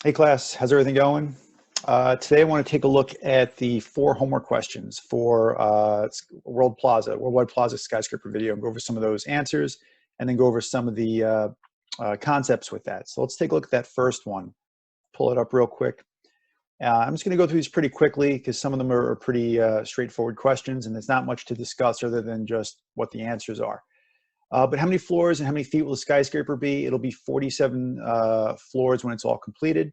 Hey class, how's everything going? Today I want to take a look at the 4 homework questions for Worldwide Plaza Skyscraper video, and go over some of those answers and then go over some of the concepts with that. So let's take a look at that first one. Pull it up real quick. I'm just going to go through these pretty quickly because some of them are pretty straightforward questions and there's not much to discuss other than just what the answers are. But how many floors and how many feet will the skyscraper be? It'll be 47 floors when it's all completed.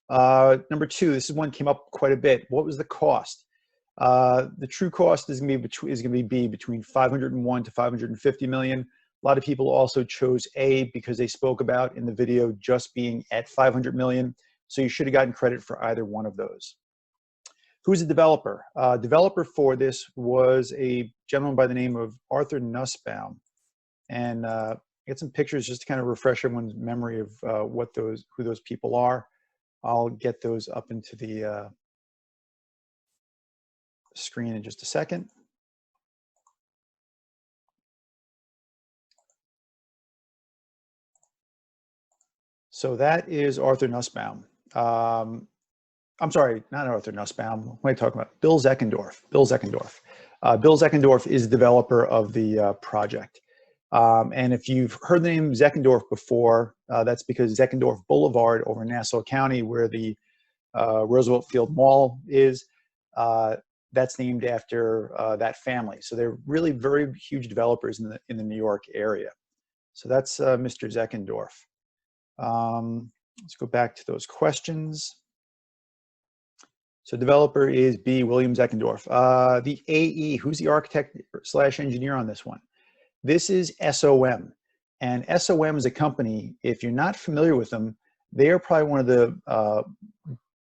Number 2, this is one came up quite a bit. What was the cost? The true cost is going to be between 501 to 550 million. A lot of people also chose A because they spoke about in the video just being at 500 million. So you should have gotten credit for either one of those. Who's the developer? Developer for this was a gentleman by the name of Arthur Nussbaum. And get some pictures just to kind of refresh everyone's memory of who those people are. I'll get those up into the screen in just a second. So that is Arthur Nussbaum. I'm sorry, not Arthur Nussbaum. What am I talking about? Bill Zeckendorf. Bill Zeckendorf. Bill Zeckendorf is the developer of the project. And if you've heard the name Zeckendorf before, that's because Zeckendorf Boulevard over in Nassau County, where the Roosevelt Field Mall is, that's named after that family. So they're really very huge developers in the New York area. So that's Mr. Zeckendorf. Let's go back to those questions. So developer is B. William Zeckendorf. The AE, who's the architect / engineer on this one? This is SOM, and SOM is a company, if you're not familiar with them, they are probably one of the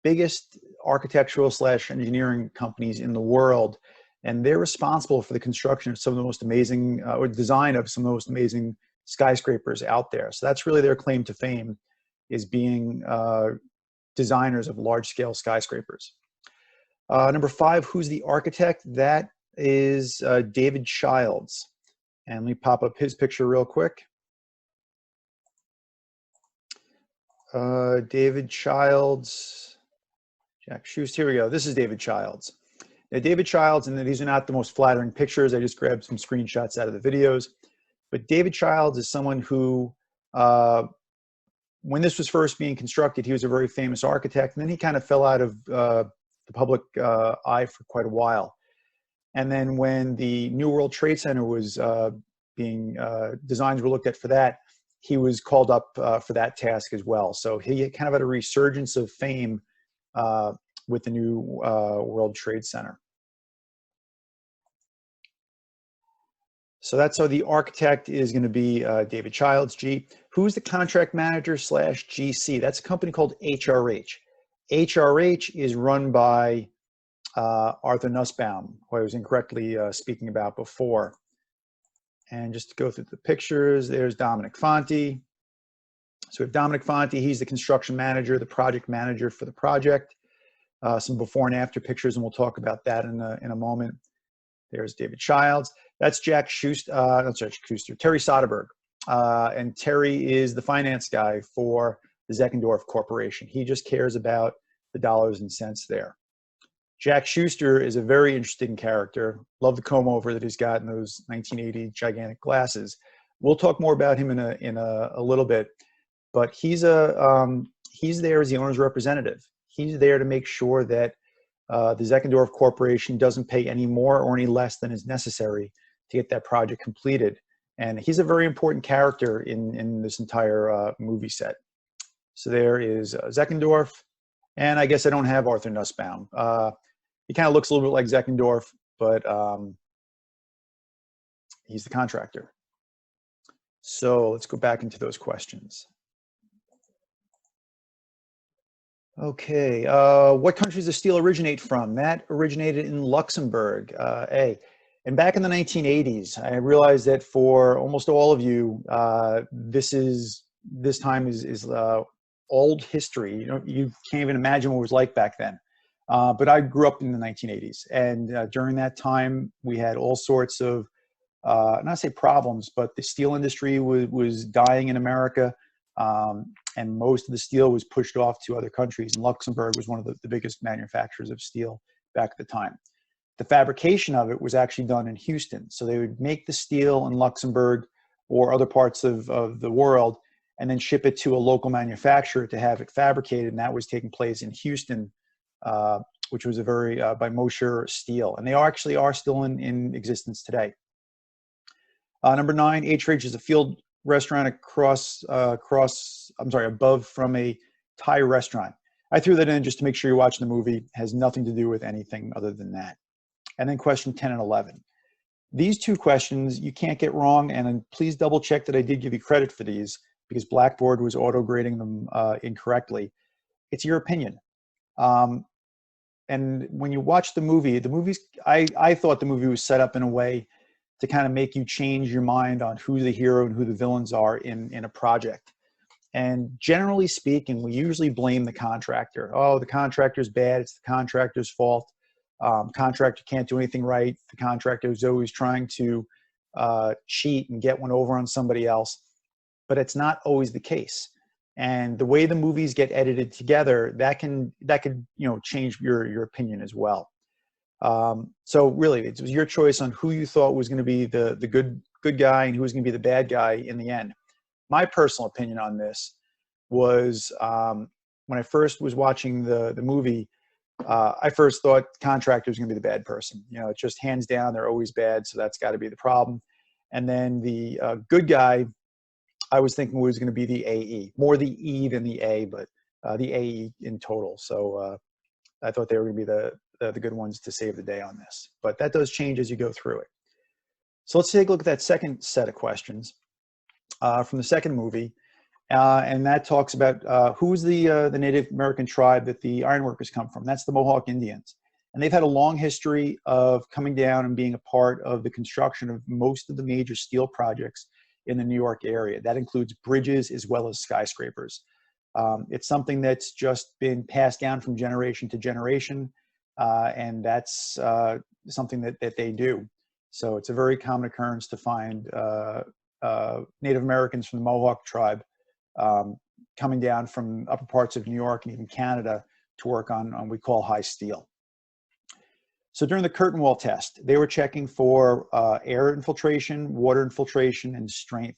biggest architectural / engineering companies in the world, and they're responsible for the construction of some of the most amazing, or design of some of the most amazing skyscrapers out there. So that's really their claim to fame, is being designers of large-scale skyscrapers. Number 5, who's the architect? That is David Childs. And let me pop up his picture real quick. David Childs, Jack Schuster, here we go. This is David Childs. Now, David Childs, and these are not the most flattering pictures. I just grabbed some screenshots out of the videos. But David Childs is someone who, when this was first being constructed, he was a very famous architect. And then he kind of fell out of the public eye for quite a while. And then when the New World Trade Center was designs were looked at for that, he was called up for that task as well. So he kind of had a resurgence of fame with the New World Trade Center. So that's how the architect is going to be David Childs, G. Who's the contract manager / GC? That's a company called HRH. HRH is run by Arthur Nussbaum, who I was incorrectly speaking about before. And just to go through the pictures, there's Dominic Fonte. So we have Dominic Fonte, he's the construction manager, the project manager for the project. Some before and after pictures, and we'll talk about that in a moment. There's David Childs. That's Jack Schuster, Terry Soderberg. And Terry is the finance guy for the Zeckendorf Corporation. He just cares about the dollars and cents there. Jack Schuster is a very interesting character. Love the comb over that he's got in those 1980 gigantic glasses. We'll talk more about him in a little bit, but he's there as the owner's representative. He's there to make sure that the Zeckendorf Corporation doesn't pay any more or any less than is necessary to get that project completed. And he's a very important character in this entire movie set. So there is Zeckendorf. And I guess I don't have Arthur Nussbaum. He kind of looks a little bit like Zeckendorf, but he's the contractor. So let's go back into those questions. Okay, what countries does steel originate from? That originated in Luxembourg, A. And back in the 1980s, I realized that for almost all of you, this time is old history. You can't even imagine what it was like back then. But I grew up in the 1980s, and during that time, we had all sorts of, not say problems, but the steel industry was dying in America. And most of the steel was pushed off to other countries. And Luxembourg was one of the biggest manufacturers of steel back at the time. The fabrication of it was actually done in Houston. So they would make the steel in Luxembourg or other parts of the world and then ship it to a local manufacturer to have it fabricated. And that was taking place in Houston, which was a very, by Mosher Steel. And they actually are still in existence today. Number 9, HRH is a field restaurant above from a Thai restaurant. I threw that in just to make sure you're watching the movie. It has nothing to do with anything other than that. And then question 10 and 11. These two questions you can't get wrong, and please double check that I did give you credit for these because Blackboard was auto-grading them incorrectly. It's your opinion. And when you watch the movies, I thought the movie was set up in a way to kind of make you change your mind on who the hero and who the villains are in a project. And generally speaking, we usually blame the contractor. Oh, the contractor's bad. It's the contractor's fault. Contractor can't do anything right. The contractor is always trying to cheat and get one over on somebody else. But it's not always the case. And the way the movies get edited together, that could change your opinion as well. So really, it was your choice on who you thought was going to be the good guy and who was going to be the bad guy in the end. My personal opinion on this was when I first was watching the movie, I first thought contractor was going to be the bad person. It's just hands down, they're always bad, so that's got to be the problem. And then the good guy, I was thinking was going to be the AE, more the E than the A, but the AE in total. So I thought they were going to be the good ones to save the day on this. But that does change as you go through it. So let's take a look at that second set of questions from the second movie. And that talks about who's the Native American tribe that the ironworkers come from. That's the Mohawk Indians. And they've had a long history of coming down and being a part of the construction of most of the major steel projects in the New York area. That includes bridges as well as skyscrapers. It's something that's just been passed down from generation to generation, and that's something that they do. So it's a very common occurrence to find Native Americans from the Mohawk tribe coming down from upper parts of New York and even Canada to work on what we call high steel. So during the curtain wall test, they were checking for air infiltration, water infiltration, and strength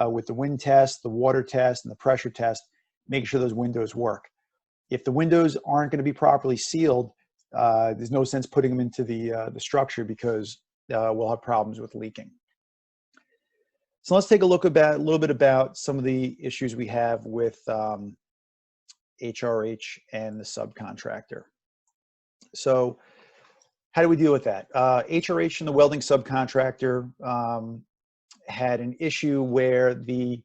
with the wind test, the water test, and the pressure test, making sure those windows work. If the windows aren't going to be properly sealed, there's no sense putting them into the structure because we'll have problems with leaking. So let's take a look a little bit about some of the issues we have with HRH and the subcontractor. So how do we deal with that? HRH and the welding subcontractor had an issue where the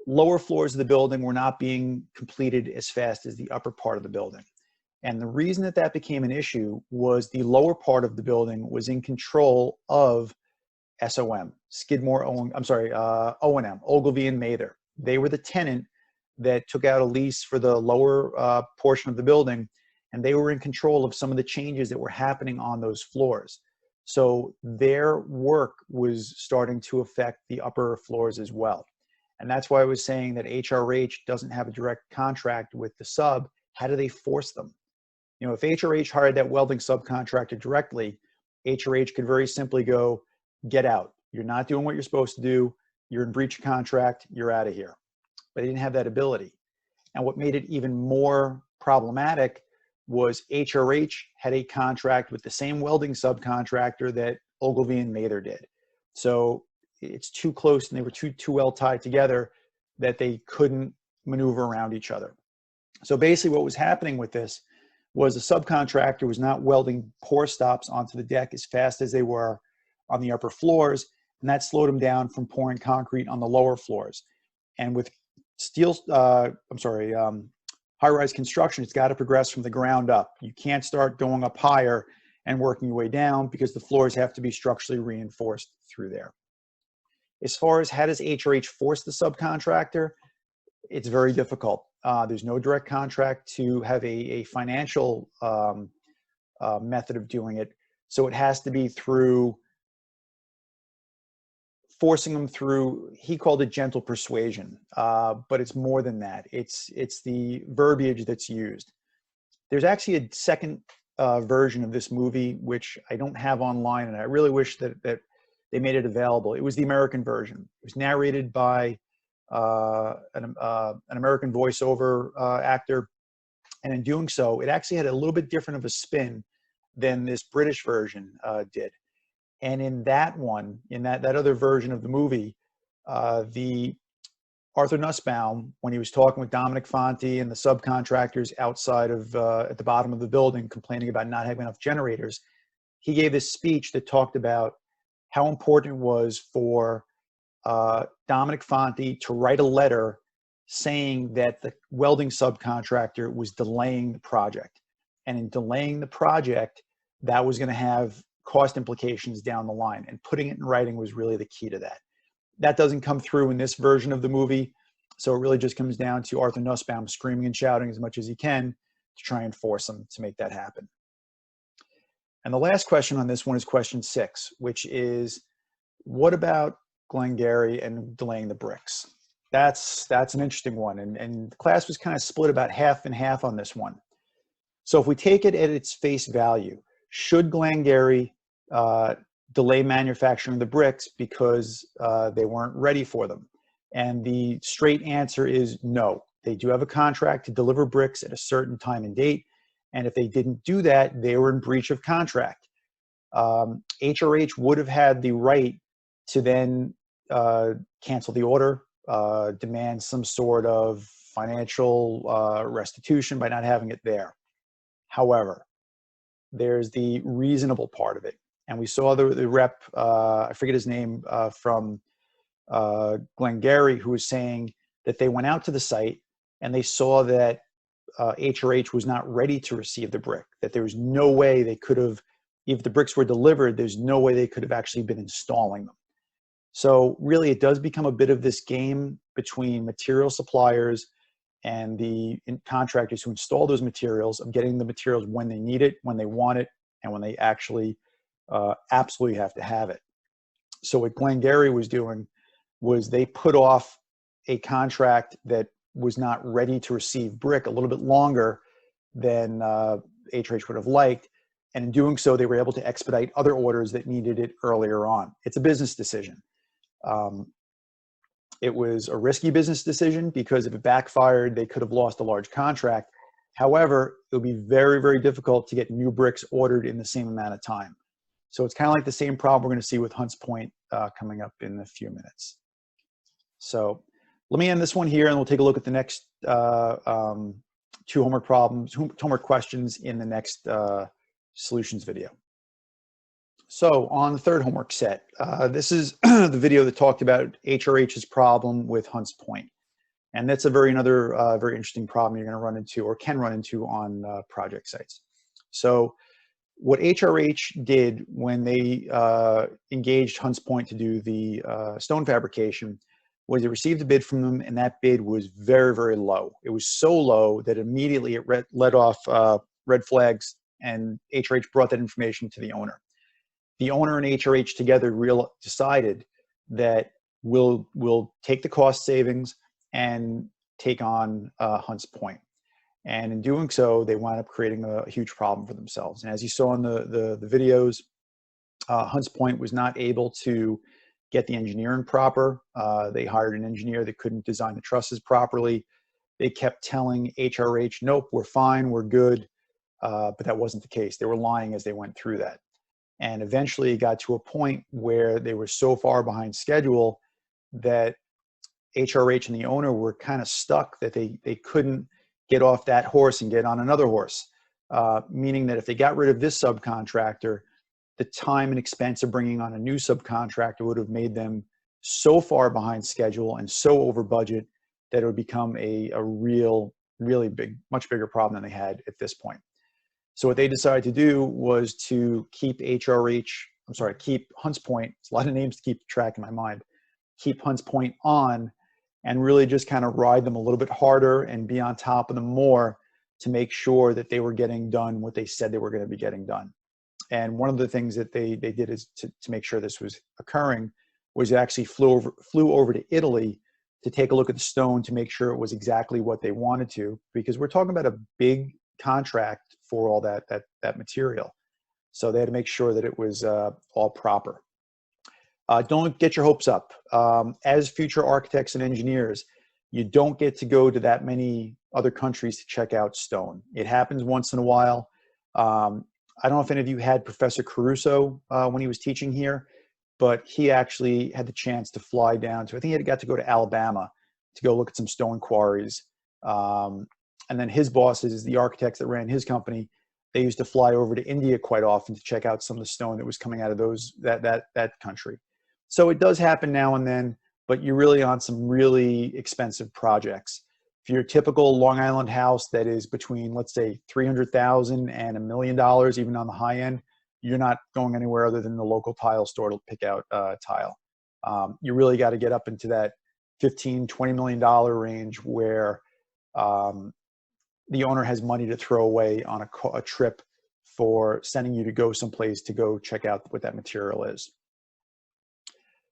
lower floors of the building were not being completed as fast as the upper part of the building. And the reason that became an issue was the lower part of the building was in control of SOM, O&M, Ogilvy and Mather. They were the tenant that took out a lease for the lower portion of the building, and they were in control of some of the changes that were happening on those floors. So their work was starting to affect the upper floors as well. And that's why I was saying that HRH doesn't have a direct contract with the sub. How do they force them? If HRH hired that welding subcontractor directly, HRH could very simply go, get out. You're not doing what you're supposed to do. You're in breach of contract. You're out of here. But they didn't have that ability. And what made it even more problematic was HRH had a contract with the same welding subcontractor that Ogilvy and Mather did. So it's too close and they were too well tied together that they couldn't maneuver around each other. So basically what was happening with this was the subcontractor was not welding pour stops onto the deck as fast as they were on the upper floors, and that slowed them down from pouring concrete on the lower floors. And with high-rise construction, it's got to progress from the ground up. You can't start going up higher and working your way down because the floors have to be structurally reinforced through there. As far as how does HRH force the subcontractor, it's very difficult. There's no direct contract to have a financial method of doing it. So it has to be through forcing them through, he called it gentle persuasion, but it's more than that. It's the verbiage that's used. There's actually a second version of this movie, which I don't have online, and I really wish that they made it available. It was the American version. It was narrated by an American voiceover actor, and in doing so, it actually had a little bit different of a spin than this British version did. And in that one, in that other version of the movie, the Arthur Nussbaum, when he was talking with Dominic Fonte and the subcontractors outside of at the bottom of the building complaining about not having enough generators, he gave this speech that talked about how important it was for Dominic Fonte to write a letter saying that the welding subcontractor was delaying the project. And in delaying the project, that was going to have cost implications down the line. And putting it in writing was really the key to that. That doesn't come through in this version of the movie. So it really just comes down to Arthur Nussbaum screaming and shouting as much as he can to try and force them to make that happen. And the last question on this one is question 6, which is, what about Glengarry and delaying the bricks? That's an interesting one. And the class was kind of split about half and half on this one. So if we take it at its face value, should Glengarry delay manufacturing the bricks because they weren't ready for them? And the straight answer is no. They do have a contract to deliver bricks at a certain time and date. And if they didn't do that, they were in breach of contract. HRH would have had the right to then cancel the order, demand some sort of financial restitution by not having it there. However, there's the reasonable part of it. And we saw the rep, I forget his name, from Glengarry, who was saying that they went out to the site and they saw that HRH was not ready to receive the brick, that there was no way they could have, if the bricks were delivered, there's no way they could have actually been installing them. So really, it does become a bit of this game between material suppliers and the contractors who install those materials, of getting the materials when they need it, when they want it, and when they actually absolutely have to have it. So what Glengarry was doing was they put off a contract that was not ready to receive brick a little bit longer than HRH would have liked. And in doing so, they were able to expedite other orders that needed it earlier on. It's a business decision. It was a risky business decision because if it backfired, they could have lost a large contract. However, it would be very, very difficult to get new bricks ordered in the same amount of time. So it's kind of like the same problem we're going to see with Hunts Point coming up in a few minutes. So let me end this one here, and we'll take a look at the next 2 homework questions in the next solutions video. So on the third homework set, this is the video that talked about HRH's problem with Hunts Point. And that's another very interesting problem you're going to run into, or can run into, on project sites. So what HRH did when they engaged Hunts Point to do the stone fabrication was they received a bid from them, and that bid was very, very low. It was so low that immediately it let off red flags, and HRH brought that information to the owner. The owner and HRH together decided that we'll take the cost savings and take on Hunts Point. And in doing so, they wound up creating a huge problem for themselves. And as you saw in the videos, Hunts Point was not able to get the engineering proper. They hired an engineer that couldn't design the trusses properly. They kept telling HRH, nope, we're fine, we're good. But that wasn't the case. They were lying as they went through that. And eventually it got to a point where they were so far behind schedule that HRH and the owner were kind of stuck, that they couldn't get off that horse and get on another horse. Meaning that if they got rid of this subcontractor, the time and expense of bringing on a new subcontractor would have made them so far behind schedule and so over budget that it would become a really big, much bigger problem than they had at this point. So what they decided to do was to keep keep Hunts Point, it's a lot of names to keep track in my mind, keep Hunts Point on, and really just kind of ride them a little bit harder and be on top of them more to make sure that they were getting done what they said they were going to be getting done. And one of the things that they did is to make sure this was occurring was actually flew over to Italy to take a look at the stone to make sure it was exactly what they wanted to, because we're talking about a big contract for all that material. So they had to make sure that it was all proper. Don't get your hopes up. As future architects and engineers, you don't get to go to that many other countries to check out stone. It happens once in a while. I don't know if any of you had Professor Caruso when he was teaching here, but he actually had the chance to fly down to, I think he got to go to Alabama to go look at some stone quarries. And then his bosses, the architects that ran his company, they used to fly over to India quite often to check out some of the stone that was coming out of that country. So it does happen now and then, but you're really on some really expensive projects. If you're a typical Long Island house that is between, let's say, $300,000 and $1 million, even on the high end, you're not going anywhere other than the local tile store to pick out tile. You really got to get up into that $15, $20 million range where the owner has money to throw away on a trip for sending you to go someplace to go check out what that material is.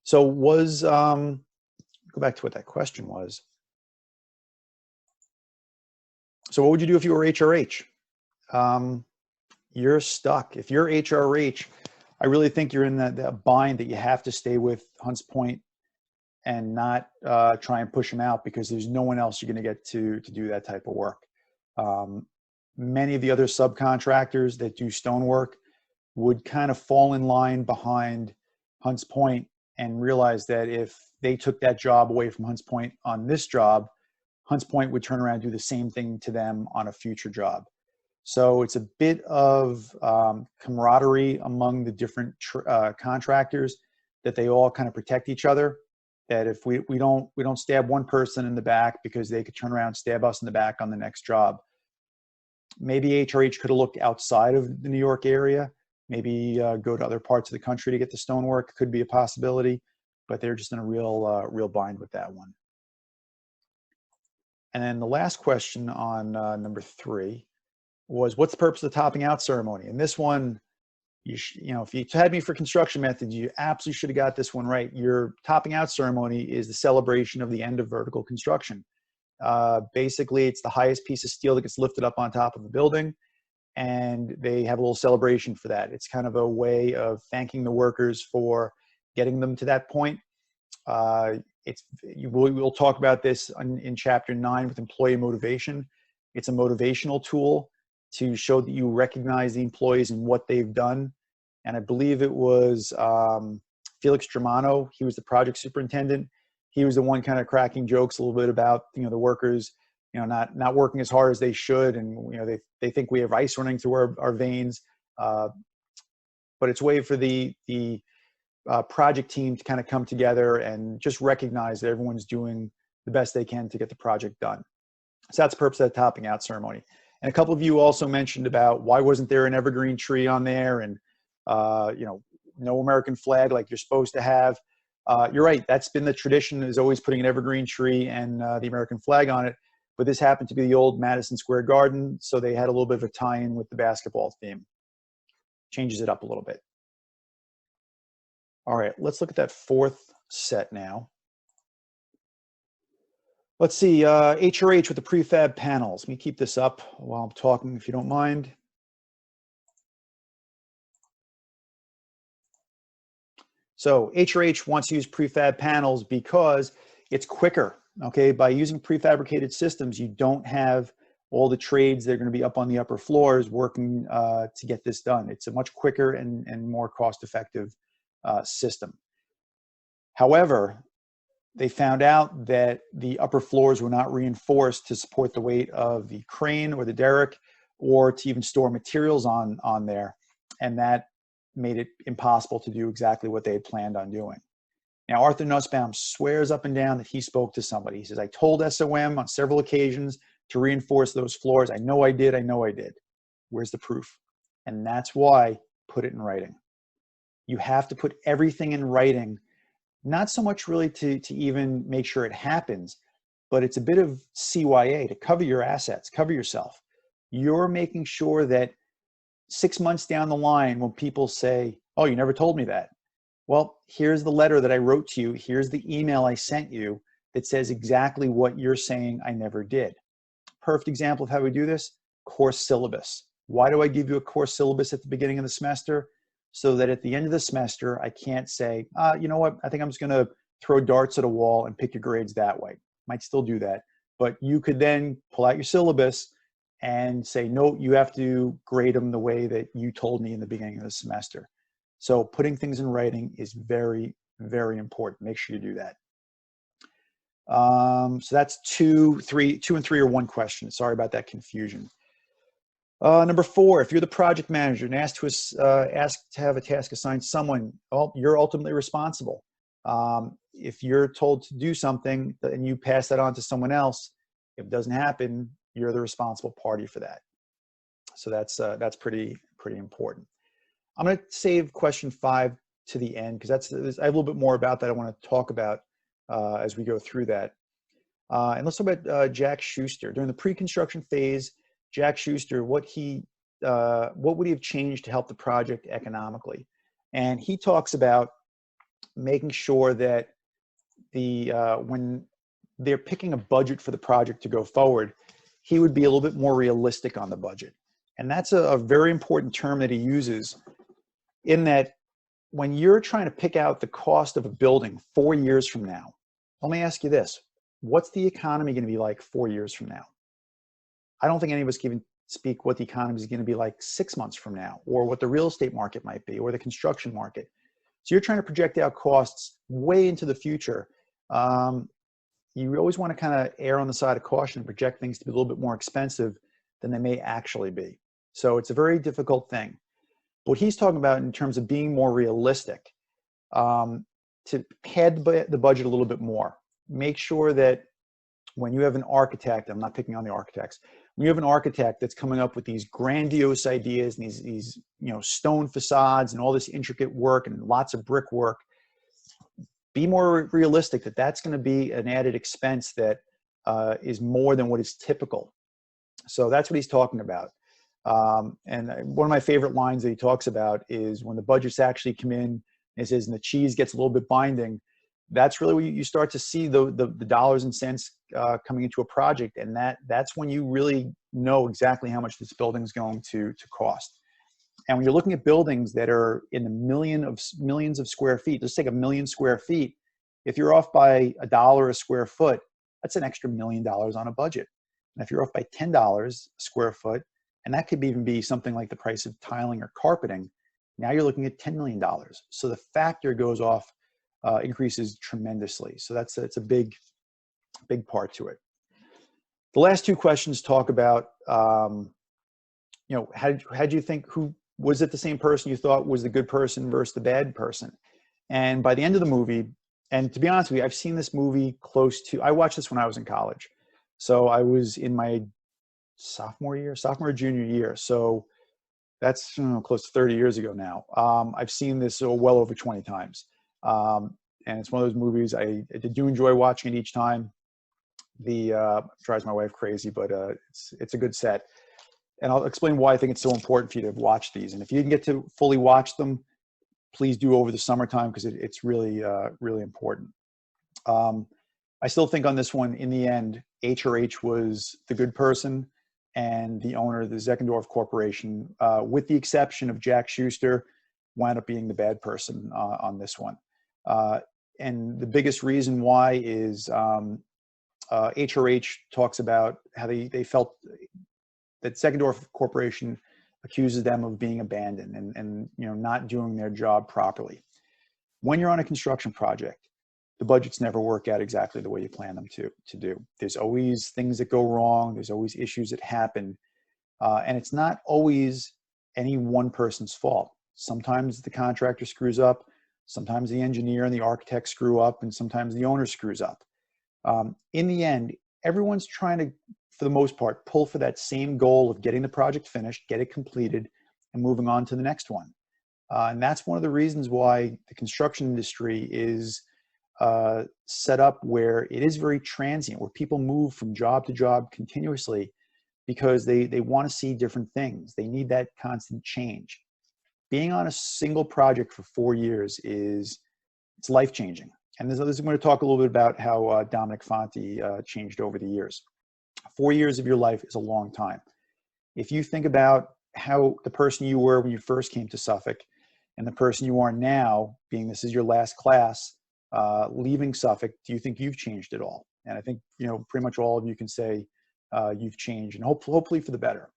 So go back to what that question was. So what would you do if you were HRH? You're stuck. If you're HRH, I really think you're in that bind that you have to stay with Hunts Point and not try and push them out, because there's no one else you're going to get to do that type of work. Many of the other subcontractors that do stonework would kind of fall in line behind Hunts Point and realize that if they took that job away from Hunts Point on this job, Hunts Point would turn around and do the same thing to them on a future job. So it's a bit of camaraderie among the different contractors, that they all kind of protect each other. That if we don't stab one person in the back because they could turn around and stab us in the back on the next job. Maybe HRH could have looked outside of the New York area, maybe go to other parts of the country to get the stonework. Could be a possibility, but they're just in a real bind with that one. And then the last question on number 3 was, what's the purpose of the topping out ceremony? And this one, you know, if you had me for construction methods, you absolutely should have got this one right. Your topping out ceremony is the celebration of the end of vertical construction. Basically, it's the highest piece of steel that gets lifted up on top of a building, and they have a little celebration for that. It's kind of a way of thanking the workers for getting them to that point. We'll talk about this in chapter 9 with employee motivation. It's a motivational tool to show that you recognize the employees and what they've done. And I believe it was Felix Germano. He was the project superintendent. He was the one kind of cracking jokes a little bit about, you know, the workers, you know, not working as hard as they should, and you know, they think we have ice running through our veins. But it's a way for the project team to kind of come together and just recognize that everyone's doing the best they can to get the project done. So that's the purpose of that topping out ceremony. And a couple of you also mentioned about why wasn't there an evergreen tree on there, and you know, no American flag like you're supposed to have. You're right. That's been the tradition, is always putting an evergreen tree and the American flag on it. But this happened to be the old Madison Square Garden, so they had a little bit of a tie-in with the basketball theme. Changes it up a little bit. All right, let's look at that 4th set now. Let's see, HRH with the prefab panels. Let me keep this up while I'm talking, if you don't mind. So HRH wants to use prefab panels because it's quicker, okay? By using prefabricated systems, you don't have all the trades that are going to be up on the upper floors working to get this done. It's a much quicker and more cost-effective system. However, they found out that the upper floors were not reinforced to support the weight of the crane or the derrick, or to even store materials on there, and that made it impossible to do exactly what they had planned on doing. Now, Arthur Nussbaum swears up and down that he spoke to somebody. He says, I told SOM on several occasions to reinforce those floors. I know I did. I know I did. Where's the proof? And that's why, put it in writing. You have to put everything in writing, not so much really to even make sure it happens, but it's a bit of CYA to cover your assets, cover yourself. You're making sure that 6 months down the line, when people say, oh, you never told me that, Well, here's the letter that I wrote to you. Here's the email I sent you that says exactly what you're saying I never did. Perfect example of how we do this, course syllabus. Why do I give you a course syllabus at the beginning of the semester? So that at the end of the semester, I can't say, you know what, I think I'm just gonna throw darts at a wall and pick your grades that way. Might still do that, but you could then pull out your syllabus and say, no, you have to grade them the way that you told me in the beginning of the semester. So putting things in writing is very, very important. Make sure you do that. So that's two and three are one question. Sorry about that confusion. Number 4, if you're the project manager and asked to have a task assigned to someone, well, you're ultimately responsible. If you're told to do something and you pass that on to someone else, if it doesn't happen, you're the responsible party for that. So that's pretty important. I'm going to save question 5 to the end because I have a little bit more about that I want to talk about as we go through that. And let's talk about Jack Schuster. During the pre-construction phase, Jack Schuster, what would he have changed to help the project economically? And he talks about making sure that when they're picking a budget for the project to go forward, he would be a little bit more realistic on the budget. And that's a very important term that he uses, in that when you're trying to pick out the cost of a building 4 years from now, let me ask you this. What's the economy going to be like 4 years from now? I don't think any of us can even speak what the economy is going to be like 6 months from now, or what the real estate market might be, or the construction market. So you're trying to project out costs way into the future. You always want to kind of err on the side of caution and project things to be a little bit more expensive than they may actually be. So it's a very difficult thing. What he's talking about in terms of being more realistic, to pad the budget a little bit more. Make sure that when you have an architect, I'm not picking on the architects, when you have an architect that's coming up with these grandiose ideas and these stone facades and all this intricate work and lots of brick work, be more realistic that that's going to be an added expense that is more than what is typical. So that's what he's talking about. And one of my favorite lines that he talks about is when the budgets actually come in, it says, and the cheese gets a little bit binding. That's really when you start to see the dollars and cents coming into a project, and that's when you really know exactly how much this building is going to cost. And when you're looking at buildings that are in the millions of square feet, let's take 1 million square feet. If you're off by $1 a square foot, that's an extra $1 million on a budget. And if you're off by $10 a square foot, and that could even be something like the price of tiling or carpeting, now you're looking at $10 million. So the factor goes off, increases tremendously. So it's a big part to it. The last 2 questions talk about, how do you think, who was it, the same person you thought was the good person versus the bad person? And by the end of the movie, and to be honest with you, I've seen this movie I watched this when I was in college. So I was in my sophomore, junior year. So that's close to 30 years ago now. I've seen this well over 20 times. And it's one of those movies I do enjoy watching it each time. Drives my wife crazy, but it's a good set. And I'll explain why I think it's so important for you to watch these. And if you didn't get to fully watch them, please do over the summertime, because it's really, really important. I still think on this one, in the end, HRH was the good person, and the owner of the Zeckendorf Corporation, with the exception of Jack Schuster, wound up being the bad person on this one. And the biggest reason why is HRH talks about how they felt that Zeckendorf Corporation accuses them of being abandoned and not doing their job properly. When you're on a construction project, the budgets never work out exactly the way you plan them to do. There's always things that go wrong. There's always issues that happen. And it's not always any one person's fault. Sometimes the contractor screws up. Sometimes the engineer and the architect screw up, and sometimes the owner screws up. In the end, everyone's trying to, for the most part, pull for that same goal of getting the project finished, get it completed, and moving on to the next one. And that's one of the reasons why the construction industry is set up where it is very transient, where people move from job to job continuously because they want to see different things. They need that constant change. being on a single project for 4 years it's life-changing. And this is going to talk a little bit about how Dominic Fonte changed over the years. 4 years of your life is a long time. If you think about how the person you were when you first came to Suffolk and the person you are now, being this is your last class, leaving Suffolk, do you think you've changed at all? And I think, pretty much all of you can say you've changed, and hopefully for the better.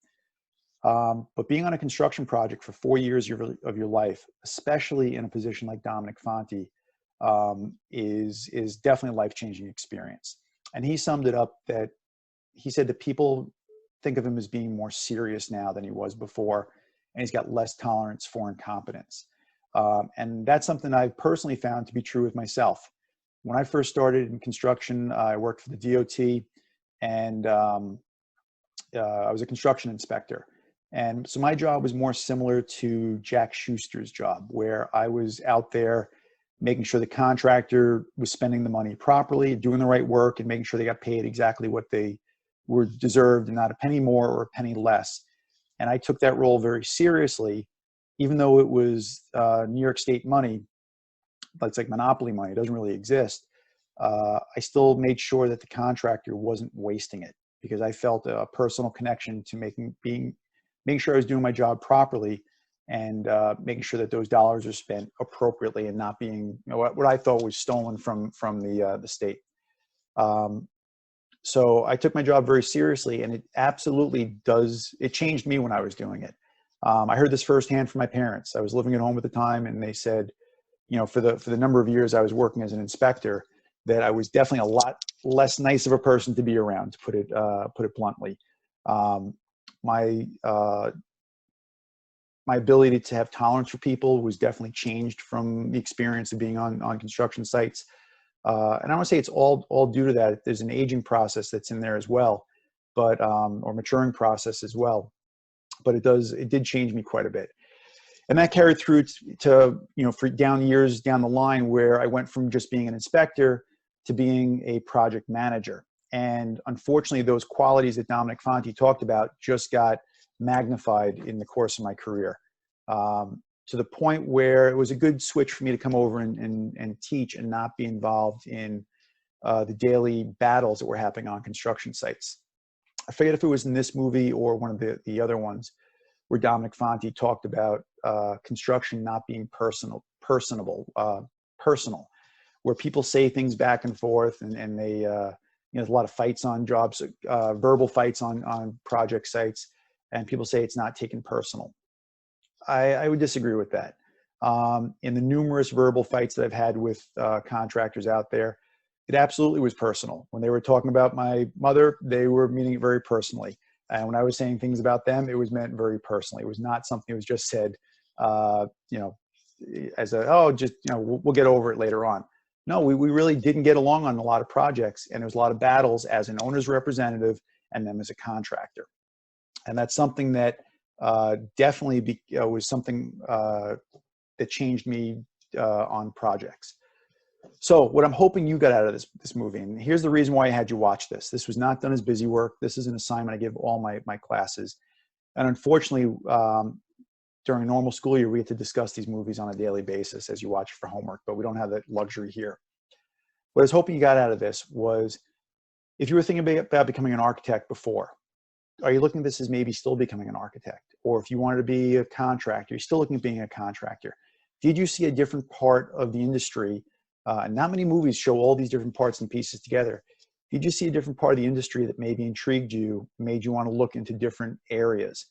But being on a construction project for 4 years of your life, especially in a position like Dominic Fonte, is definitely a life-changing experience. And he summed it up that he said that people think of him as being more serious now than he was before, and he's got less tolerance for incompetence. And that's something I've personally found to be true with myself. When I first started in construction, I worked for the DOT, and I was a construction inspector. And so my job was more similar to Jack Schuster's job, where I was out there making sure the contractor was spending the money properly, doing the right work, and making sure they got paid exactly what they were deserved, and not a penny more or a penny less. And I took that role very seriously, even though it was New York State money, but it's like monopoly money, it doesn't really exist. I still made sure that the contractor wasn't wasting it, because I felt a personal connection to making sure I was doing my job properly, and making sure that those dollars are spent appropriately and not being what I thought was stolen from the state. So I took my job very seriously, and it absolutely does. It changed me when I was doing it. I heard this firsthand from my parents. I was living at home at the time, and they said, for the number of years I was working as an inspector, that I was definitely a lot less nice of a person to be around, to put it bluntly. My ability to have tolerance for people was definitely changed from the experience of being on construction sites. And I want to say it's all due to that. There's an aging process that's in there as well, but or maturing process as well. But it did change me quite a bit. And that carried through to for years down the line, where I went from just being an inspector to being a project manager. And unfortunately, those qualities that Dominic Fonte talked about just got magnified in the course of my career, to the point where it was a good switch for me to come over and teach and not be involved in the daily battles that were happening on construction sites. I forget if it was in this movie or one of the other ones, where Dominic Fonte talked about construction not being personal, where people say things back and forth, and they, there's a lot of fights on jobs, verbal fights on project sites, and people say it's not taken personal. I would disagree with that. In the numerous verbal fights that I've had with contractors out there, it absolutely was personal. When they were talking about my mother, they were meaning it very personally. And when I was saying things about them, it was meant very personally. It was not something that was just said, as we'll get over it later on. No, we really didn't get along on a lot of projects, and there was a lot of battles as an owner's representative and then as a contractor. And that's something that definitely was something that changed me on projects. So what I'm hoping you got out of this movie, and here's the reason why I had you watch this. This was not done as busy work. This is an assignment I give all my classes. And unfortunately, during a normal school year, we get to discuss these movies on a daily basis as you watch for homework, but we don't have that luxury here. What I was hoping you got out of this was, if you were thinking about becoming an architect before, are you looking at this as maybe still becoming an architect? Or if you wanted to be a contractor, you're still looking at being a contractor. Did you see a different part of the industry? Not many movies show all these different parts and pieces together. Did you see a different part of the industry that maybe intrigued you, made you want to look into different areas?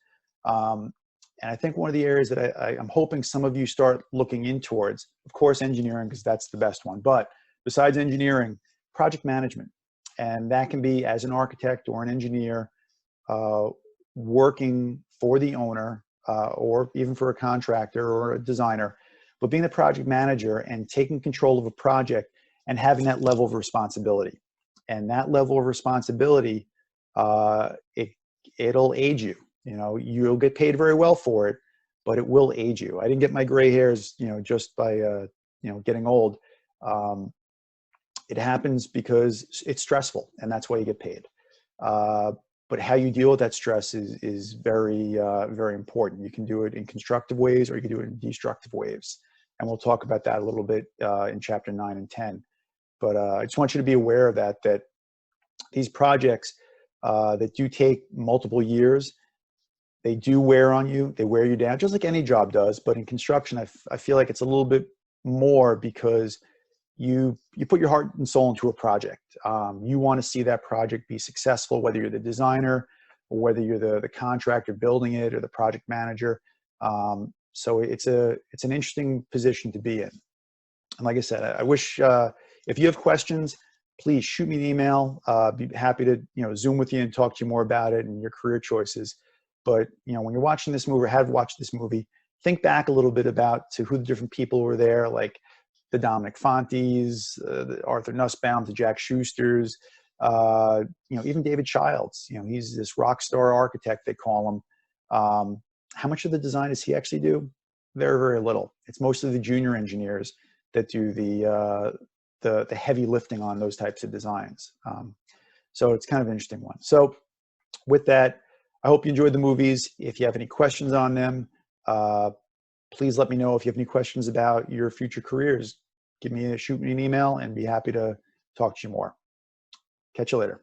And I think one of the areas that I'm hoping some of you start looking in towards, of course, engineering, because that's the best one. But besides engineering, project management. And that can be as an architect or an engineer, working for the owner, or even for a contractor or a designer, but being the project manager and taking control of a project and having that level of responsibility. And that level of responsibility, it'll age you. You'll get paid very well for it, but it will age you. I didn't get my gray hairs, just by, getting old. It happens because it's stressful, and that's why you get paid. but how you deal with that stress is very, very important. You can do it in constructive ways, or you can do it in destructive ways. And we'll talk about that a little bit in chapter 9 and 10. But I just want you to be aware of that these projects that do take multiple years, they do wear on you. They wear you down, just like any job does. But in construction, I feel like it's a little bit more, because you put your heart and soul into a project. You want to see that project be successful, whether you're the designer or whether you're the contractor building it or the project manager. So it's an interesting position to be in. And like I said, I wish, if you have questions, please shoot me an email. Be happy to Zoom with you and talk to you more about it and your career choices. But when you're watching this movie or have watched this movie, think back a little bit about to who the different people were there, like the Dominic Fontes, the Arthur Nussbaum, the Jack Schusters, even David Childs. He's this rock star architect, they call him. How much of the design does he actually do? Very, very little. It's mostly the junior engineers that do the heavy lifting on those types of designs. So it's kind of an interesting one. So with that, I hope you enjoyed the movies. If you have any questions on them, please let me know. If you have any questions about your future careers, shoot me an email and be happy to talk to you more. Catch you later.